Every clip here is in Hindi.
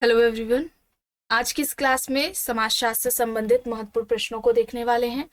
Hello everyone. आज की इस क्लास में समाजशास्त्र से संबंधित महत्वपूर्ण प्रश्नों को देखने वाले हैं।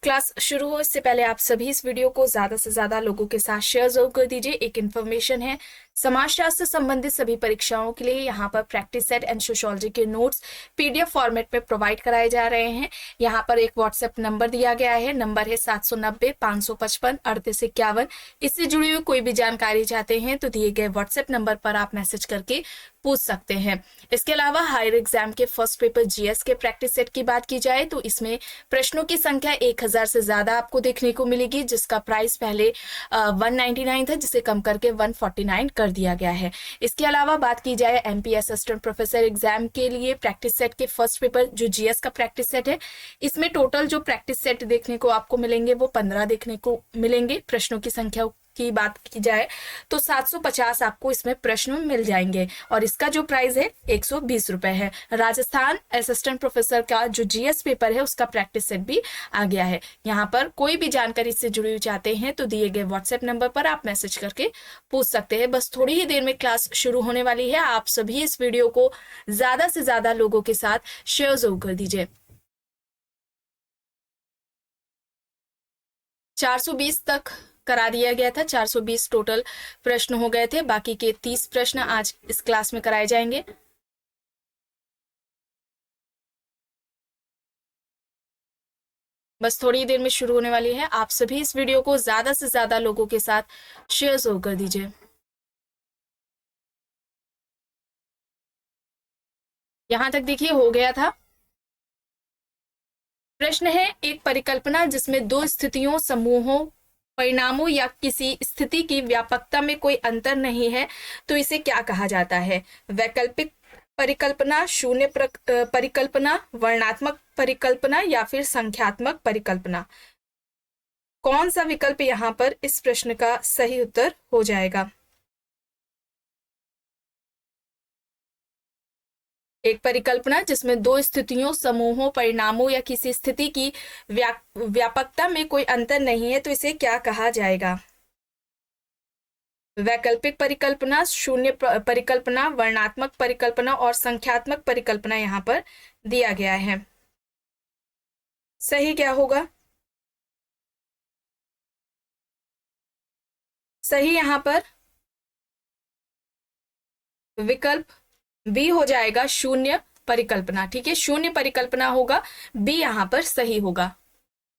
क्लास शुरू हो इससे पहले आप सभी इस वीडियो को ज्यादा से ज्यादा लोगों के साथ शेयर जरूर कर दीजिए। एक इन्फॉर्मेशन है, समाजशास्त्र से संबंधित सभी परीक्षाओं के लिए यहाँ पर प्रैक्टिस सेट एंड सोशियोलॉजी के नोट्स पीडीएफ फॉर्मेट में प्रोवाइड कराए जा रहे हैं। यहाँ पर एक व्हाट्सएप नंबर दिया गया है, नंबर है 790-555-3851। इससे जुड़ी हुई कोई भी जानकारी चाहते हैं तो दिए गए व्हाट्सएप नंबर पर आप मैसेज करके पूछ सकते हैं। इसके अलावा हायर एग्जाम के फर्स्ट पेपर जीएस के प्रैक्टिस सेट की बात की जाए तो इसमें प्रश्नों की संख्या 1000 से ज्यादा आपको देखने को मिलेगी, जिसका प्राइस पहले 199 था, जिसे कम करके 149 कर दिया गया है। इसके अलावा बात की जाए एमपी असिस्टेंट प्रोफेसर एग्जाम के लिए प्रैक्टिस सेट के फर्स्ट पेपर जो जीएस का प्रैक्टिस सेट है, इसमें टोटल जो प्रैक्टिस सेट देखने को आपको मिलेंगे वो 15 देखने को मिलेंगे। प्रश्नों की संख्या की बात की जाए तो 750 आपको इसमें प्रश्न मिल जाएंगे और इसका जो प्राइस है 120 रुपए है। राजस्थान असिस्टेंट प्रोफेसर का जो जीएस पेपर है उसका प्रैक्टिस सेट भी आ गया है। यहाँ पर कोई भी जानकारी से जुड़ी हुई चाहते हैं तो दिए गए व्हाट्सएप नंबर पर आप मैसेज करके पूछ सकते हैं। बस थोड़ी ही देर में क्लास शुरू होने वाली है। आप सभी इस वीडियो को ज्यादा से ज्यादा लोगों के साथ शेयर जरूर कर दीजिए। 420 तक करा दिया गया था, 420 टोटल प्रश्न हो गए थे। बाकी के 30 प्रश्न आज इस क्लास में कराए जाएंगे। बस थोड़ी देर में शुरू होने वाली है। आप सभी इस वीडियो को ज्यादा से ज्यादा लोगों के साथ शेयर जरूर कर दीजिए। यहां तक देखिए हो गया था। प्रश्न है, एक परिकल्पना जिसमें दो स्थितियों, समूहों, परिणामों या किसी स्थिति की व्यापकता में कोई अंतर नहीं है तो इसे क्या कहा जाता है? वैकल्पिक परिकल्पना, शून्य परिकल्पना, वर्णनात्मक परिकल्पना या फिर संख्यात्मक परिकल्पना। कौन सा विकल्प यहाँ पर इस प्रश्न का सही उत्तर हो जाएगा? एक परिकल्पना जिसमें दो स्थितियों, समूहों, परिणामों या किसी स्थिति की व्यापकता में कोई अंतर नहीं है तो इसे क्या कहा जाएगा? वैकल्पिक परिकल्पना, शून्य परिकल्पना, वर्णनात्मक परिकल्पना और संख्यात्मक परिकल्पना यहाँ पर दिया गया है। सही क्या होगा? सही यहाँ पर विकल्प बी हो जाएगा, शून्य परिकल्पना। ठीक है, शून्य परिकल्पना होगा, बी यहाँ पर सही होगा।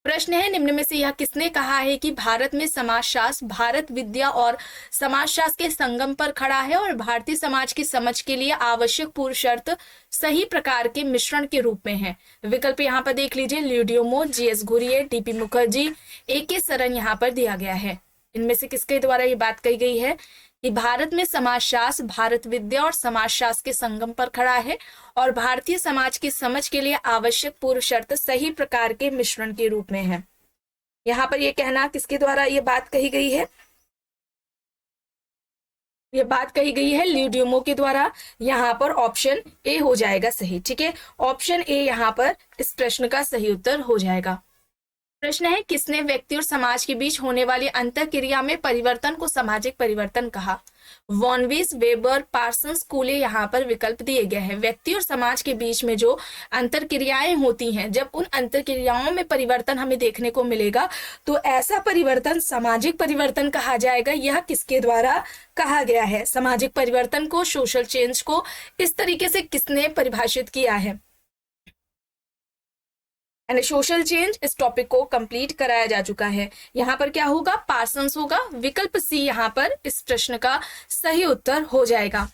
प्रश्न है, निम्न में से यह किसने कहा है कि भारत में समाजशास्त्र भारत विद्या और समाजशास्त्र के संगम पर खड़ा है और भारतीय समाज की समझ के लिए आवश्यक पूर्व शर्त सही प्रकार के मिश्रण के रूप में है? विकल्प यहाँ पर देख लीजिए, ल्यूडियोमो, GS Ghurye, TP Mukherjee, A K. Saran यहाँ पर दिया गया है। इनमें से किसके द्वारा ये बात कही गई है कि भारत में समाजशास्त्र भारत विद्या और समाजशास्त्र के संगम पर खड़ा है और भारतीय समाज की समझ के लिए आवश्यक पूर्व शर्त सही प्रकार के मिश्रण के रूप में है? यहाँ पर ये कहना किसके द्वारा ये बात कही गई है? ये बात कही गई है ल्यूडियोमो के द्वारा। यहाँ पर ऑप्शन ए हो जाएगा सही। ठीक है, ऑप्शन ए यहाँ पर इस प्रश्न का सही उत्तर हो जाएगा। प्रश्न है, किसने व्यक्ति और समाज के बीच होने वाली अंतरक्रिया में परिवर्तन को सामाजिक परिवर्तन कहा? वॉनविस, वेबर, पार्सन्स, कूले यहाँ पर विकल्प दिए गए हैं। व्यक्ति और समाज के बीच में जो अंतरक्रियाएं होती हैं, जब उन अंतरक्रियाओं में परिवर्तन हमें देखने को मिलेगा तो ऐसा परिवर्तन सामाजिक परिवर्तन कहा जाएगा। यह किसके द्वारा कहा गया है? सामाजिक परिवर्तन को, सोशल चेंज को इस तरीके से किसने परिभाषित किया है? एंड सोशल चेंज इस टॉपिक को कंप्लीट कराया जा चुका है। यहाँ पर क्या होगा? पार्सन्स होगा। विकल्प सी यहाँ पर इस प्रश्न का सही उत्तर हो जाएगा।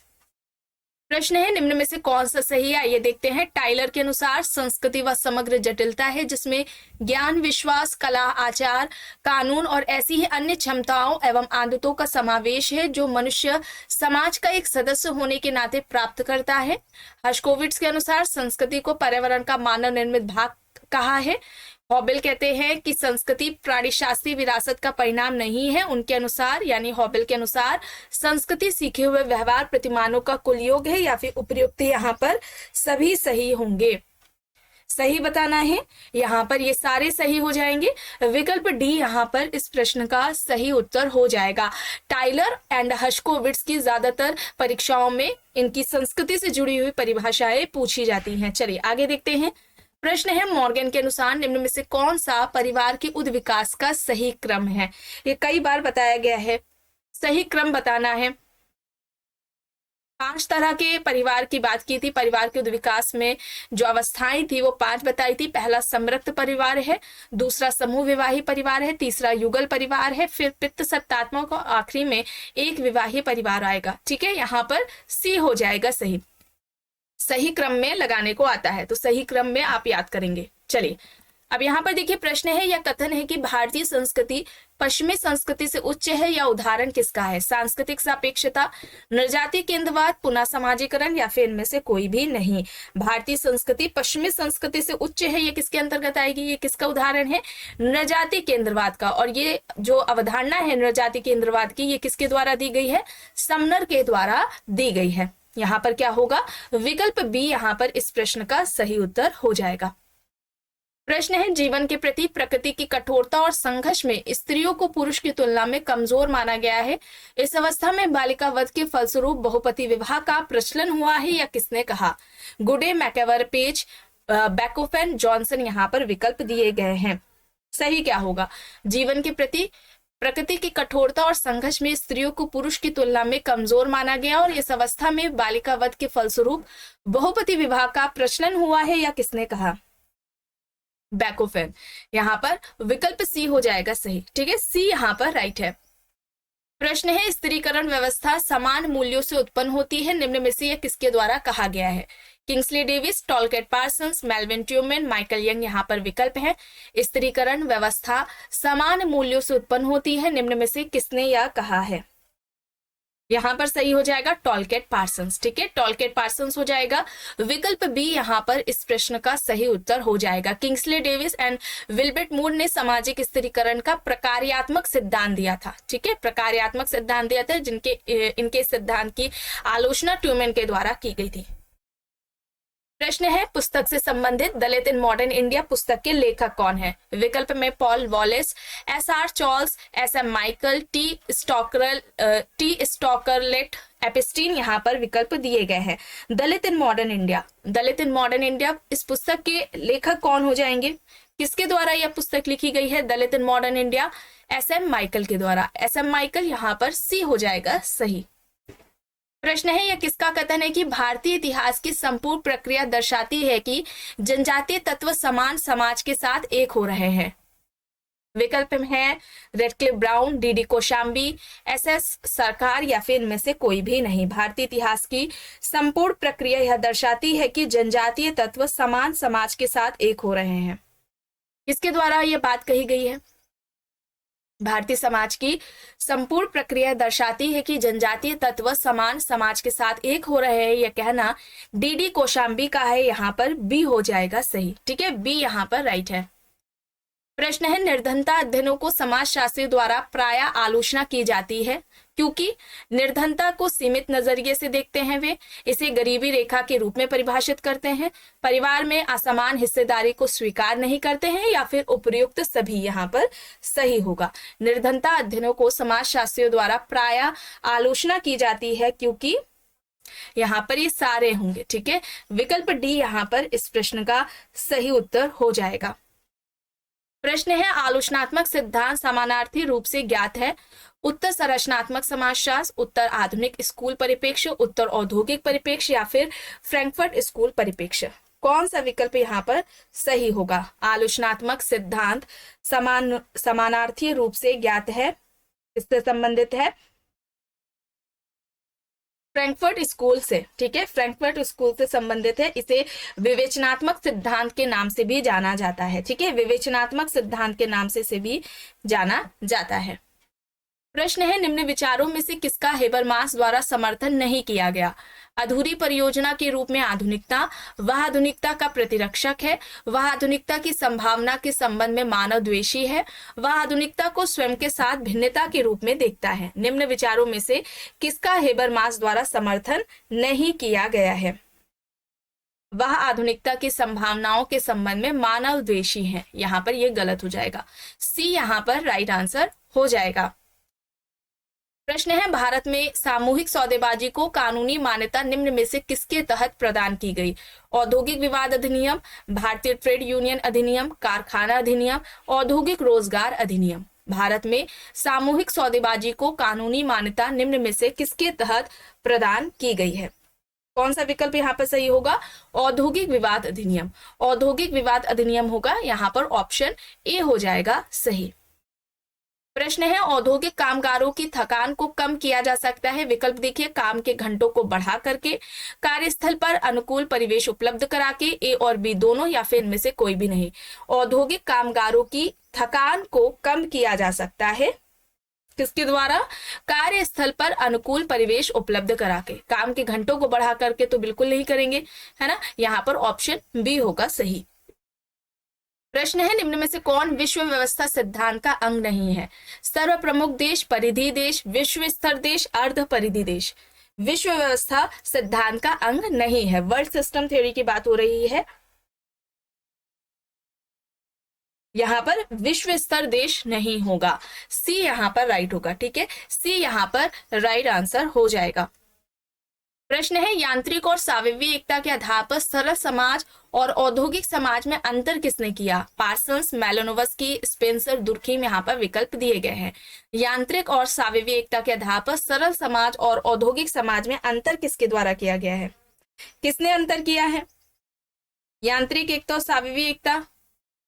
प्रश्न है, निम्न में से कौन सा सही है? ये देखते हैं। टाइलर के अनुसार संस्कृति व समग्र जटिलता है जिसमें ज्ञान, विश्वास, कला, आचार, कानून और ऐसी ही अन्य क्षमताओं एवं आदतों का समावेश है जो मनुष्य समाज का एक सदस्य होने के नाते प्राप्त करता है। हर्शकोविट्स के अनुसार संस्कृति को पर्यावरण का मानव निर्मित भाग कहा है। हॉबेल कहते हैं कि संस्कृति प्राणीशास्त्रीय विरासत का परिणाम नहीं है। उनके अनुसार, यानी हॉबेल के अनुसार, संस्कृति सीखे हुए व्यवहार प्रतिमानों का कुल योग है या फिर उपयुक्त यहाँ पर सभी सही होंगे। सही बताना है। यहाँ पर ये सारे सही हो जाएंगे। विकल्प डी यहाँ पर इस प्रश्न का सही उत्तर हो जाएगा। टाइलर एंड हर्शकोविट्ज की ज्यादातर परीक्षाओं में इनकी संस्कृति से जुड़ी हुई परिभाषाएं पूछी जाती हैं। चलिए आगे देखते हैं। प्रश्न है, मॉर्गन के अनुसार निम्न में से कौन सा परिवार के उद विकास का सही क्रम है? ये कई बार बताया गया है, सही क्रम बताना है। 5 तरह के परिवार की बात की थी। परिवार के उद विकास में जो अवस्थाएं थी वो 5 बताई थी। पहला समृद्ध परिवार है, दूसरा समूह विवाही परिवार है, तीसरा युगल परिवार है, फिर पितृ सत्तात्मक और आखिरी में एक विवाही परिवार आएगा। ठीक है, यहाँ पर सी हो जाएगा सही। सही क्रम में लगाने को आता है तो सही क्रम में आप याद करेंगे। चलिए अब यहाँ पर देखिए, प्रश्न है या कथन है कि भारतीय संस्कृति पश्चिमी संस्कृति से उच्च है, या उदाहरण किसका है? सांस्कृतिक सापेक्षता, नृजातीय केंद्रवाद, पुनः समाजीकरण, या फिर इनमें से कोई भी नहीं। भारतीय संस्कृति पश्चिमी संस्कृति से उच्च है, ये किसके अंतर्गत आएगी? ये किसका उदाहरण है? नृजातीय केंद्रवाद का। और ये जो अवधारणा है नृजातीय केंद्रवाद की, ये किसके द्वारा दी गई है? समनर के द्वारा दी गई है। यहाँ पर क्या होगा? विकल्प बी यहाँ पर इस प्रश्न का सही उत्तर हो जाएगा। प्रश्न है, जीवन के प्रति प्रकृति की कठोरता और संघर्ष में स्त्रियों को पुरुष की तुलना में कमजोर माना गया है। इस अवस्था में बालिका वध के फलस्वरूप बहुपति विवाह का प्रचलन हुआ है, या किसने कहा? गुडे, मैकेवर, पेज, बैकोफेन, जॉनसन यहाँ पर विकल्प दिए गए हैं। सही क्या होगा? जीवन के प्रति प्रकृति की कठोरता और संघर्ष में स्त्रियों को पुरुष की तुलना में कमजोर माना गया और इस अवस्था में बालिका वध के फलस्वरूप बहुपति विवाह का प्रचलन हुआ है, या किसने कहा? बैकोफेन। यहाँ पर विकल्प सी हो जाएगा सही। ठीक है, सी यहाँ पर राइट है। प्रश्न है, स्त्रीकरण व्यवस्था समान मूल्यों से उत्पन्न होती है, निम्न में से यह किसके द्वारा कहा गया है? Kingsley Davis, Talcott Parsons, Melvin Tumin, Michael Young यहाँ पर विकल्प है। स्त्रीकरण व्यवस्था समान मूल्यों से उत्पन्न होती है, निम्न में से किसने यह कहा है? यहाँ पर सही हो जाएगा टॉलकेट पार्सन्स। ठीक है, टॉलकेट पार्सन्स हो जाएगा। विकल्प बी यहाँ पर इस प्रश्न का सही उत्तर हो जाएगा। किंग्सले डेविस एंड विल्बर्ट मूर ने सामाजिक स्त्रीकरण का प्रकार्यात्मक सिद्धांत दिया था। ठीक है, प्रकार्यात्मक सिद्धांत दिया था, इनके सिद्धांत की आलोचना ट्यूमैन के द्वारा की गई थी। प्रश्न है, पुस्तक से संबंधित दलित इन मॉडर्न इंडिया पुस्तक के लेखक कौन है? विकल्प में Paul Wallace, S R. Charles, S M. Michael, T Scarlett Epstein यहाँ पर विकल्प दिए गए हैं। Dalit in modern India, Dalit in modern India, इस पुस्तक के लेखक कौन हो जाएंगे? किसके द्वारा यह पुस्तक लिखी गई है Dalit in modern India? S M. Michael के द्वारा। एस.एम. माइकल यहाँ पर सी हो जाएगा सही। प्रश्न है, यह किसका कथन है कि भारतीय इतिहास की संपूर्ण प्रक्रिया दर्शाती है कि जनजातीय तत्व समान समाज के साथ एक हो रहे हैं? विकल्प है Radcliffe Brown, D D. Kosambi, S S. Sarkar, या फिर इनमें से कोई भी नहीं। भारतीय इतिहास की संपूर्ण प्रक्रिया यह दर्शाती है कि जनजातीय तत्व समान समाज के साथ एक हो रहे हैं। किसके द्वारा यह बात कही गई है? भारतीय समाज की संपूर्ण प्रक्रिया दर्शाती है कि जनजातीय तत्व समान समाज के साथ एक हो रहे हैं, यह कहना डी.डी. कोशाम्बी का है। यहाँ पर बी हो जाएगा सही। ठीक है, बी यहाँ पर राइट है। प्रश्न है, निर्धनता अध्ययनों को समाजशास्त्रियों द्वारा प्रायः आलोचना की जाती है क्योंकि निर्धनता को सीमित नजरिए से देखते हैं। वे इसे गरीबी रेखा के रूप में परिभाषित करते हैं, परिवार में असमान हिस्सेदारी को स्वीकार नहीं करते हैं, या फिर उपयुक्त सभी यहाँ पर सही होगा। निर्धनता अध्ययनों को समाजशास्त्रियों द्वारा प्रायः आलोचना की जाती है क्योंकि यहाँ पर ये सारे होंगे। ठीक है, विकल्प डी यहाँ पर इस प्रश्न का सही उत्तर हो जाएगा। प्रश्न है, आलोचनात्मक सिद्धांत समानार्थी रूप से ज्ञात है? उत्तर संरचनात्मक समाजशास्त्र, उत्तर आधुनिक स्कूल परिप्रेक्ष्य, उत्तर औद्योगिक परिप्रेक्ष्य, या फिर फ्रैंकफर्ट स्कूल परिप्रेक्ष्य। कौन सा विकल्प यहाँ पर सही होगा? आलोचनात्मक सिद्धांत समानार्थी रूप से ज्ञात है, इससे संबंधित है फ्रैंकफर्ट स्कूल से। ठीक है, फ्रैंकफर्ट स्कूल से संबंधित है। इसे विवेचनात्मक सिद्धांत के नाम से भी जाना जाता है। ठीक है, विवेचनात्मक सिद्धांत के नाम से भी जाना जाता है। प्रश्न है, निम्न विचारों में से किसका हेबरमास द्वारा समर्थन नहीं किया गया? अधूरी परियोजना के रूप में आधुनिकता, वह आधुनिकता का प्रतिरक्षक है, वह आधुनिकता की संभावना के संबंध में मानव द्वेषी है, वह आधुनिकता को स्वयं के साथ भिन्नता के रूप में देखता है। निम्न विचारों में से किसका हेबरमास द्वारा समर्थन नहीं किया गया है? वह आधुनिकता की संभावनाओं के संबंध में मानव द्वेषी हैं। यहाँ पर ये गलत हो जाएगा, सी यहाँ पर राइट आंसर हो जाएगा। प्रश्न है, भारत में सामूहिक सौदेबाजी को कानूनी मान्यता निम्न में से किसके तहत प्रदान की गई? औद्योगिक विवाद अधिनियम, भारतीय ट्रेड यूनियन अधिनियम, कारखाना अधिनियम, औद्योगिक रोजगार अधिनियम। भारत में सामूहिक सौदेबाजी को कानूनी मान्यता निम्न में से किसके तहत प्रदान की गई है? कौन सा विकल्प यहाँ पर सही होगा? औद्योगिक विवाद अधिनियम। औद्योगिक विवाद अधिनियम होगा यहाँ पर ऑप्शन ए हो जाएगा सही। प्रश्न है, औद्योगिक कामगारों की थकान को कम किया जा सकता है। विकल्प देखिए, काम के घंटों को बढ़ा करके, कार्यस्थल पर अनुकूल परिवेश उपलब्ध करा के, ए और बी दोनों, या फिर इनमें से कोई भी नहीं। औद्योगिक कामगारों की थकान को कम किया जा सकता है किसके द्वारा? कार्यस्थल पर अनुकूल परिवेश उपलब्ध करा के। काम के घंटों को बढ़ा करके तो बिल्कुल नहीं करेंगे, है ना। यहाँ पर ऑप्शन बी होगा सही। प्रश्न है, निम्न में से कौन विश्व व्यवस्था सिद्धांत का अंग नहीं है? सर्व प्रमुख देश, परिधि देश, विश्व स्तर देश, अर्ध परिधि देश। विश्व व्यवस्था सिद्धांत का अंग नहीं है। वर्ल्ड सिस्टम थ्योरी की बात हो रही है। यहाँ पर विश्व स्तर देश नहीं होगा, सी यहाँ पर राइट होगा। ठीक है, सी यहाँ पर राइट आंसर हो जाएगा। प्रश्न है, यांत्रिक और साविवी एकता के आधार पर सरल समाज और औद्योगिक समाज में अंतर किसने किया? Parsons, Malinowski, Spencer, Durkheim. यहाँ पर विकल्प दिए गए हैं। यांत्रिक और साविवी एकता के आधार पर सरल समाज और औद्योगिक समाज में अंतर किसके द्वारा किया गया है? किसने अंतर किया है? यांत्रिक एकता और साविवी एकता,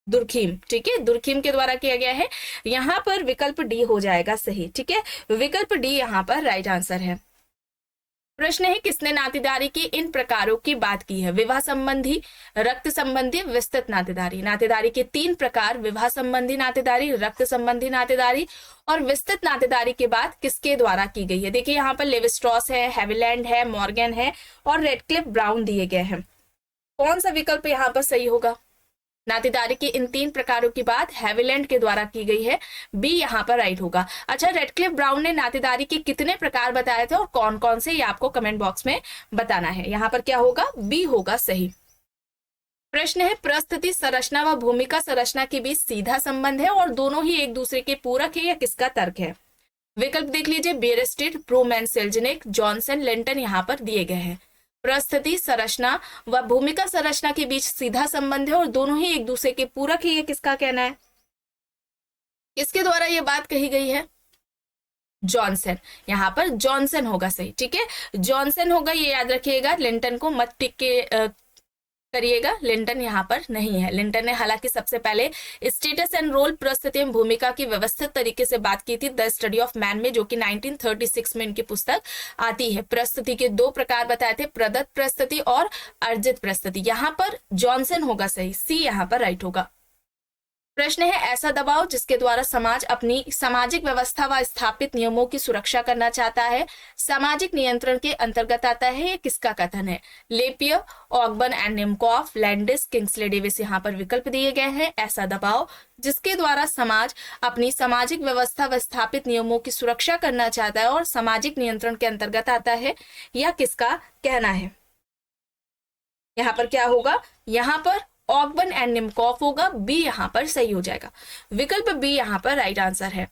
दुर्खीम। ठीक है, दुर्खीम के द्वारा किया गया है। यहाँ पर विकल्प डी हो जाएगा सही। ठीक है, विकल्प डी यहाँ पर राइट आंसर है। प्रश्न है, किसने नातेदारी की इन प्रकारों की बात की है? विवाह संबंधी, रक्त संबंधी, विस्तृत नातेदारी। नातेदारी के 3 प्रकार, विवाह संबंधी नातेदारी, रक्त संबंधी नातेदारी और विस्तृत नातेदारी की बात किसके द्वारा की गई है? देखिए, यहाँ पर लेवी स्ट्रॉस है, हैविलैंड है, मॉर्गन है और रेडक्लिफ ब्राउन दिए गए हैं। कौन सा विकल्प यहाँ पर सही होगा? नातेदारी के इन 3 प्रकारों की बात हैविलैंड के द्वारा की गई है, बी यहाँ पर राइट होगा। अच्छा, रेडक्लिफ ब्राउन ने नातेदारी के कितने प्रकार बताए थे और कौन कौन से, ये आपको कमेंट बॉक्स में बताना है। यहाँ पर क्या होगा? बी होगा सही। प्रश्न है, परिस्थिति संरचना व भूमिका संरचना के बीच सीधा संबंध है और दोनों ही एक दूसरे के पूरक है, या किसका तर्क है? विकल्प देख लीजिए, बेयरस्टेड, ब्रूमैन, सेल्जनिक, जॉनसन, लेंटन यहाँ पर दिए गए हैं। परिस्थिति संरचना व भूमिका संरचना के बीच सीधा संबंध है और दोनों ही एक दूसरे के पूरक है, ये किसका कहना है? किसके द्वारा ये बात कही गई है? जॉनसन। यहाँ पर जॉनसन होगा सही। ठीक है, जॉनसन होगा, ये याद रखिएगा। लिंटन को मत टिक के करिएगा, लिंटन यहाँ पर नहीं है। लिंटन ने हालांकि सबसे पहले स्टेटस एंड रोल, परिस्थिति एवं भूमिका की व्यवस्थित तरीके से बात की थी द स्टडी ऑफ मैन में, जो कि 1936 में इनकी पुस्तक आती है। परिस्थिति के 2 प्रकार बताए थे, प्रदत्त परिस्थिति और अर्जित परिस्थिति। यहाँ पर जॉनसन होगा सही, सी यहाँ पर राइट होगा। प्रश्न है, ऐसा दबाव जिसके द्वारा समाज अपनी सामाजिक व्यवस्था व स्थापित नियमों की सुरक्षा करना चाहता है, सामाजिक नियंत्रण के अंतर्गत आता है, ये किसका कथन है? Lapierre, Ogburn and निमकॉफ, Landis, Kingsley Davis यहाँ पर विकल्प दिए गए हैं। ऐसा दबाव जिसके द्वारा समाज अपनी सामाजिक व्यवस्था व स्थापित नियमों की सुरक्षा करना चाहता है और सामाजिक नियंत्रण के अंतर्गत आता है, यह किसका कहना है? यहाँ पर क्या होगा? यहाँ पर ऑगबर्न एंड निमकॉफ होगा, बी यहाँ पर सही हो जाएगा। विकल्प बी यहाँ पर राइट आंसर है।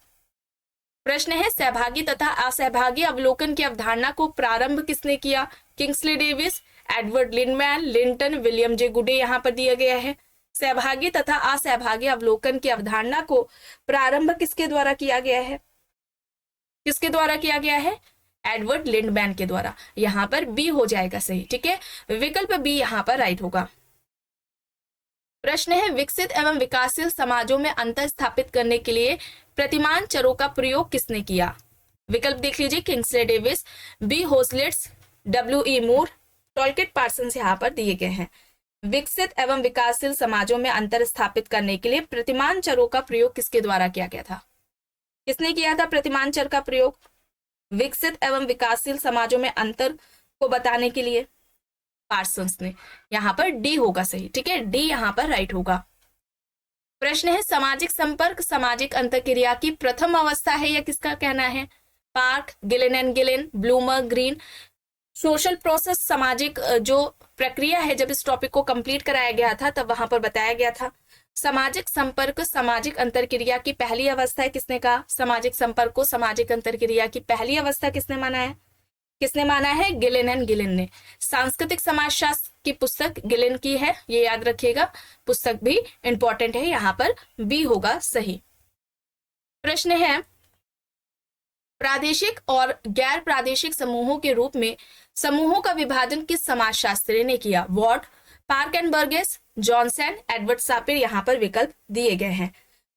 प्रश्न है, सहभागी तथा असहभागी अवलोकन की अवधारणा को प्रारंभ किसने किया? Kingsley Davis, Edward Lindeman, Linton, William J गुडे यहाँ पर दिया गया है। सहभागी तथा असहभागी अवलोकन की अवधारणा को प्रारंभ किसके द्वारा किया गया है? किसके द्वारा किया गया है? एडवर्ड लिंडमैन के द्वारा। यहाँ पर बी हो जाएगा सही। ठीक है, विकल्प बी यहाँ पर राइट होगा। प्रश्न है, विकसित एवं विकासशील समाजों में अंतर स्थापित करने के लिए प्रतिमान चरों का प्रयोग किसने किया? विकल्प देख लीजिए, किंग्सले डेविस, बी होस्लेट्स, W.E. मूर, टॉलकिट पार्सन्स यहाँ पर दिए गए हैं। विकसित एवं विकासशील समाजों में अंतर स्थापित करने के लिए प्रतिमान चरों का प्रयोग किसके द्वारा किया गया था? किसने किया था प्रतिमान चर का प्रयोग विकसित एवं विकासशील समाजों में अंतर को बताने के लिए? पार्सन्स ने। यहाँ पर डी होगा सही। ठीक है, डी यहाँ पर राइट होगा। प्रश्न है, सामाजिक संपर्क सामाजिक अंतरक्रिया की प्रथम अवस्था है, या किसका कहना है? Park, Gillin and Gillin, Blumer, Green. Social process सामाजिक जो प्रक्रिया है। जब इस टॉपिक को कंप्लीट कराया गया था तब वहां पर बताया गया था। सामाजिक संपर्क सामाजिक अंतरक्रिया की पहली अवस्था है। किसने कहा? सामाजिक संपर्क को सामाजिक अंतरक्रिया की पहली अवस्था किसने माना है? किसने माना है? गिलिन एंड गिलिन ने। सांस्कृतिक समाजशास्त्र की पुस्तक गिलिन की है, ये याद रखिएगा। पुस्तक भी इंपॉर्टेंट है, यहाँ पर बी होगा सही। प्रश्न है, प्रादेशिक और गैर प्रादेशिक समूहों के रूप में समूहों का विभाजन किस समाजशास्त्री ने किया? Ward, Park and Burgess, Johnson, Edward Sapir यहाँ पर विकल्प दिए गए हैं।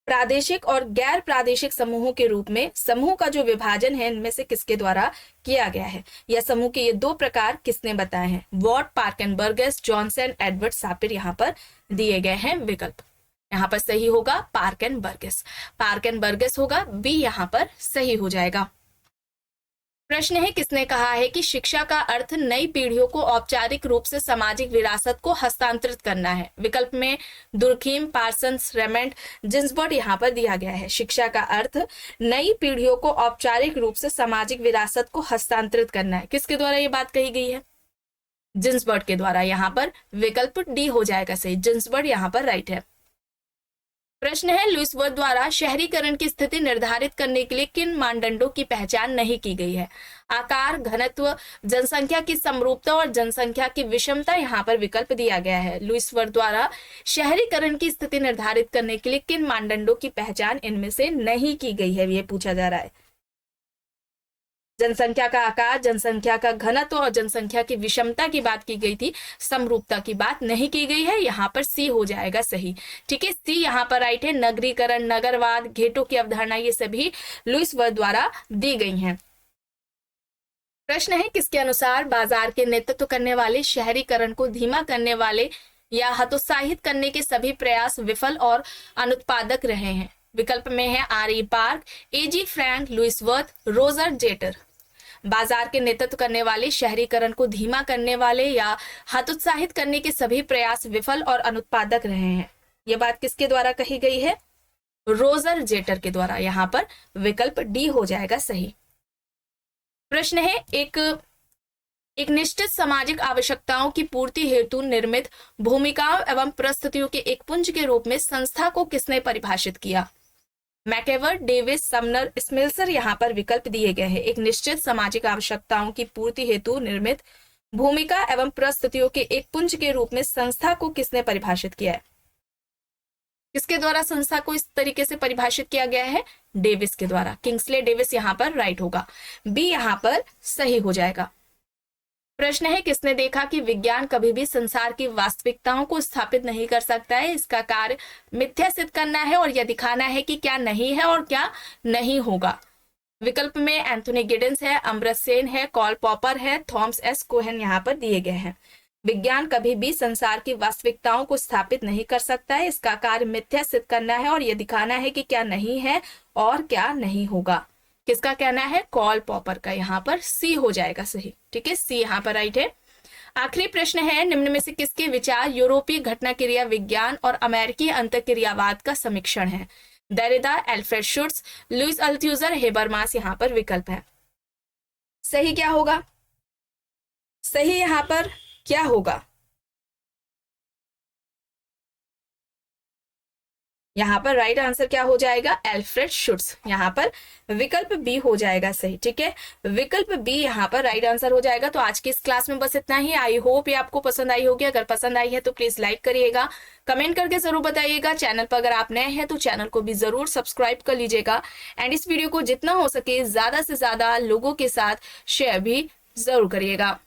प्रादेशिक और गैर प्रादेशिक समूहों के रूप में समूह का जो विभाजन है इनमें से किसके द्वारा किया गया है? या समूह के ये दो प्रकार किसने बताए हैं? Ward, Park and Burgess, Johnson, Edward Sapir यहाँ पर दिए गए हैं विकल्प। यहाँ पर सही होगा park and Burgess. Park and Burgess होगा बी, यहाँ पर सही हो जाएगा। प्रश्न है, किसने कहा है कि शिक्षा का अर्थ नई पीढ़ियों को औपचारिक रूप से सामाजिक विरासत को हस्तांतरित करना है? विकल्प में दुर्खीम, पार्सन्स, रेमंड, जिन्सबर्ग यहाँ पर दिया गया है। शिक्षा का अर्थ नई पीढ़ियों को औपचारिक रूप से सामाजिक विरासत को हस्तांतरित करना है। किसके द्वारा ये बात कही गई है? जिन्सबर्ग के द्वारा। यहाँ पर विकल्प डी हो जाएगा सही। जिन्सबर्ग यहाँ पर राइट है। प्रश्न है, लुईस वर्थ द्वारा शहरीकरण की स्थिति निर्धारित करने के लिए किन मानदंडों की पहचान नहीं की गई है? आकार, घनत्व, जनसंख्या की समरूपता और जनसंख्या की विषमता यहाँ पर विकल्प दिया गया है। लुईस वर्थ द्वारा शहरीकरण की स्थिति निर्धारित करने के लिए किन मानदंडों की पहचान इनमें से नहीं की गई है, ये पूछा जा रहा है। जनसंख्या का आकार, जनसंख्या का घनत्व और जनसंख्या की विषमता की बात की गई थी, समरूपता की बात नहीं की गई है। यहाँ पर सी हो जाएगा सही। ठीक है, सी यहाँ पर राइट है। नगरीकरण, नगरवाद, घेटों की अवधारणा ये सभी लुईस वर्थ द्वारा दी गई हैं। प्रश्न है, किसके अनुसार बाजार के नेतृत्व करने वाले शहरीकरण को धीमा करने वाले या हतोत्साहित करने के सभी प्रयास विफल और अनुत्पादक रहे हैं? विकल्प में है R E. Park, A G. Frank, Louis Wirth, Roger Jetter. बाजार के नेतृत्व करने वाले शहरीकरण को धीमा करने वाले या हतोत्साहित करने के सभी प्रयास विफल और अनुत्पादक रहे हैं। यह बात किसके द्वारा कही गई है? रोजर जेटर के द्वारा। यहाँ पर विकल्प डी हो जाएगा सही। प्रश्न है, एक निश्चित सामाजिक आवश्यकताओं की पूर्ति हेतु निर्मित भूमिकाओं एवं परिस्थितियों के एक पुंज के रूप में संस्था को किसने परिभाषित किया? मैकेवर, डेविस, समनर, स्मिल्सर यहाँ पर विकल्प दिए गए हैं। एक निश्चित सामाजिक आवश्यकताओं की पूर्ति हेतु निर्मित भूमिका एवं परिस्थितियों के एक पुंज के रूप में संस्था को किसने परिभाषित किया है? किसके द्वारा संस्था को इस तरीके से परिभाषित किया गया है? डेविस के द्वारा। किंग्सले डेविस यहाँ पर राइट होगा। बी यहाँ पर सही हो जाएगा। प्रश्न है, किसने देखा कि विज्ञान कभी भी संसार की वास्तविकताओं को स्थापित नहीं कर सकता है? इसका कार्य मिथ्या सिद्ध करना है और यह दिखाना है कि क्या नहीं है और क्या नहीं होगा। विकल्प में एंथोनी गिडेंस है, अमर्त्य सेन है, कार्ल पॉपर है, थॉमस एस कोहेन यहाँ पर दिए गए हैं। विज्ञान कभी भी संसार की वास्तविकताओं को स्थापित नहीं कर सकता है। इसका कार्य मिथ्या सिद्ध करना है और यह दिखाना है कि क्या नहीं है और क्या नहीं होगा। किसका कहना है? कार्ल पॉपर का। यहाँ पर सी हो जाएगा सही। ठीक है, सी यहाँ पर राइट है। आखिरी प्रश्न है, निम्न में से किसके विचार यूरोपीय घटना क्रिया विज्ञान और अमेरिकी अंतःक्रियावाद का समीक्षण है? देरिडा, एल्फ्रेड शुट्ज, लुईस अल्थ्यूजर, हेबरमास यहाँ पर विकल्प है। सही क्या होगा? सही यहाँ पर क्या होगा? यहाँ पर राइट आंसर क्या हो जाएगा? एल्फ्रेड शुट्ज। यहाँ पर विकल्प बी हो जाएगा सही। ठीक है, विकल्प बी यहाँ पर राइट आंसर हो जाएगा। तो आज की इस क्लास में बस इतना ही। आई होप ये आपको पसंद आई होगी। अगर पसंद आई है तो प्लीज लाइक करिएगा, कमेंट करके जरूर बताइएगा। चैनल पर अगर आप नए हैं तो चैनल को भी जरूर सब्सक्राइब कर लीजिएगा एंड इस वीडियो को जितना हो सके ज्यादा से ज्यादा लोगों के साथ शेयर भी जरूर करिएगा।